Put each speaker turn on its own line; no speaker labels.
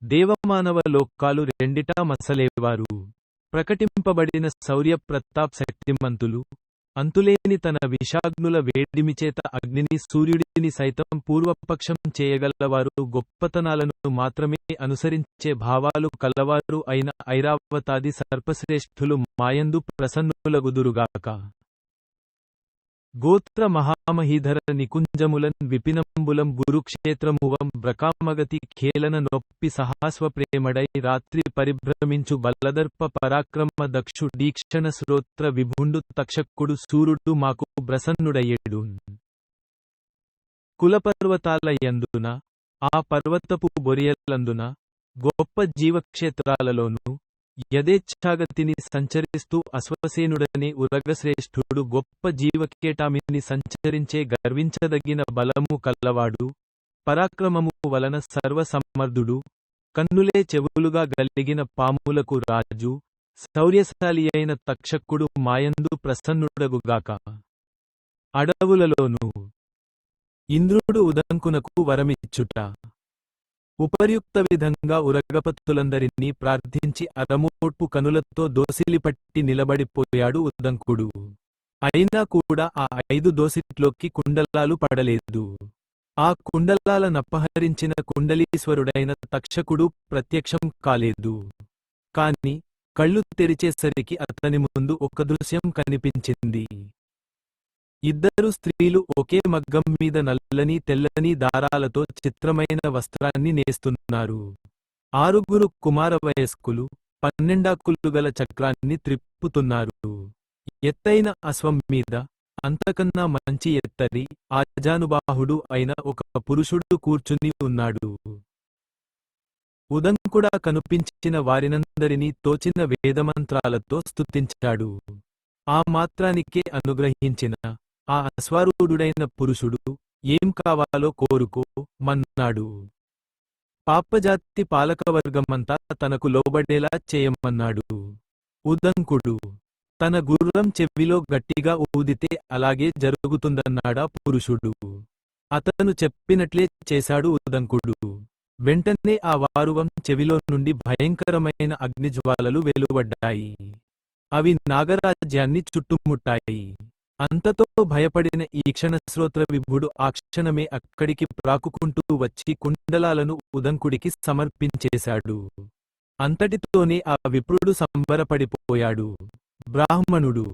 దేవమానవ లోకాలు రెండిటా మసలేవారు. ప్రకటింపబడిన శౌర్య ప్రతాప్ శక్తిమంతులు. అంతులేని తన విషాగ్నుల వేడిమిచేత అగ్నిని సూర్యుడిని సైతం పూర్వపక్షం చేయగలవారు. గొప్పతనాలను మాత్రమే అనుసరించే భావాలు కలవారు అయిన ఐరావతాది సర్పశ్రేష్ఠులు మాయందు ప్రసన్నులగుదురుగాక. గోత్ర మహామహీధర నికుంజములన్ విపినంబులం గురుక్షేత్రమువం బ్రకామగతి ఖేలన నొప్పి సహాస్వప్రేమడై రాత్రి పరిభ్రమించు బల్లదర్ప పరాక్రమ దక్షు డీక్షణ శ్రోత్ర విభుండు తక్షకుడు సూర్యుడు మాకు ప్రసన్నుడయ్యేడు. కులపర్వతాల యందున ఆ పర్వతపు బొరియలందున గొప్ప జీవక్షేత్రాలలోనూ యథేచ్ఛాగతిని సంచరిస్తూ అశ్వసేనుడనే ఉరగశ్రేష్ఠుడు గొప్ప జీవకేటామిని సంచరించే గర్వించదగిన బలము కల్లవాడు, పరాక్రమము వలన సర్వసమర్థుడు, కన్నులే చెవులుగా గలిగిన పాములకు రాజు, శౌర్యశాలి అయిన తక్షకుడు మాయందు ప్రసన్నుడగుగాక. అడవులలోనూ ఇంద్రుడు ఉదంకునకు వరమిచ్చుట. ఉపర్యుక్త విధంగా ఉరగపత్తులందరినీ ప్రార్థించి అరమోట్పు కనులతో దోసిలిపట్టి నిలబడిపోయాడు ఉదంకుడు. అయినా కూడా ఆ 5 దోసిట్లోకి కుండలాలు పడలేదు. ఆ కుండలాల నపహరించిన కుండలీశ్వరుడైన తక్షకుడు ప్రత్యక్షం కాలేదు. కాని కళ్ళు తెరిచేసరికి అతని ముందు ఒక దృశ్యం కనిపించింది. ఇద్దరు స్త్రీలు ఒకే మగ్గం మీద నల్లని తెల్లని దారాలతో చిత్రమైన వస్త్రాన్ని నేస్తున్నారు. 6 కుమార వయస్కులు 12 గల చక్రాన్ని త్రిప్పుతున్నారు. ఎత్తైన అశ్వం మీద అంతకన్నా మంచి ఎత్తరి ఆజానుబాహుడు అయిన ఒక పురుషుడు కూర్చుని ఉన్నాడు. ఉదంకుడా కనిపించిన వారినందరినీ తోచిన వేదమంత్రాలతో స్తుతించాడు. ఆ మాత్రానికే అనుగ్రహించిన ఆ అశ్వారూఢుడైన పురుషుడు ఏం కావాలో కోరుకో మన్నాడు. పాపజాతి పాలకవర్గమంతా తనకు లోబడేలా చేయమన్నాడు. ఉదంకుడు తన గుర్రం చెవిలో గట్టిగా ఊదితే అలాగే జరుగుతుందన్నాడా పురుషుడు. అతను చెప్పినట్లే చేశాడు ఉదంకుడు. వెంటనే ఆ వారువం చెవిలో నుండి భయంకరమైన అగ్నిజ్వాలలు వెలువడ్డాయి. అవి నాగరాజ్యాన్ని చుట్టుముట్టాయి. అంతతో భయపడిన ఈ క్షణశ్రోత్ర విభుడు ఆ క్షణమే అక్కడికి ప్రాకుకుంటూ వచ్చి కుండలాలను ఉదంకుడికి సమర్పించేశాడు. అంతటితోనే ఆ విప్రుడు సంబరపడిపోయాడు. బ్రాహ్మణుడు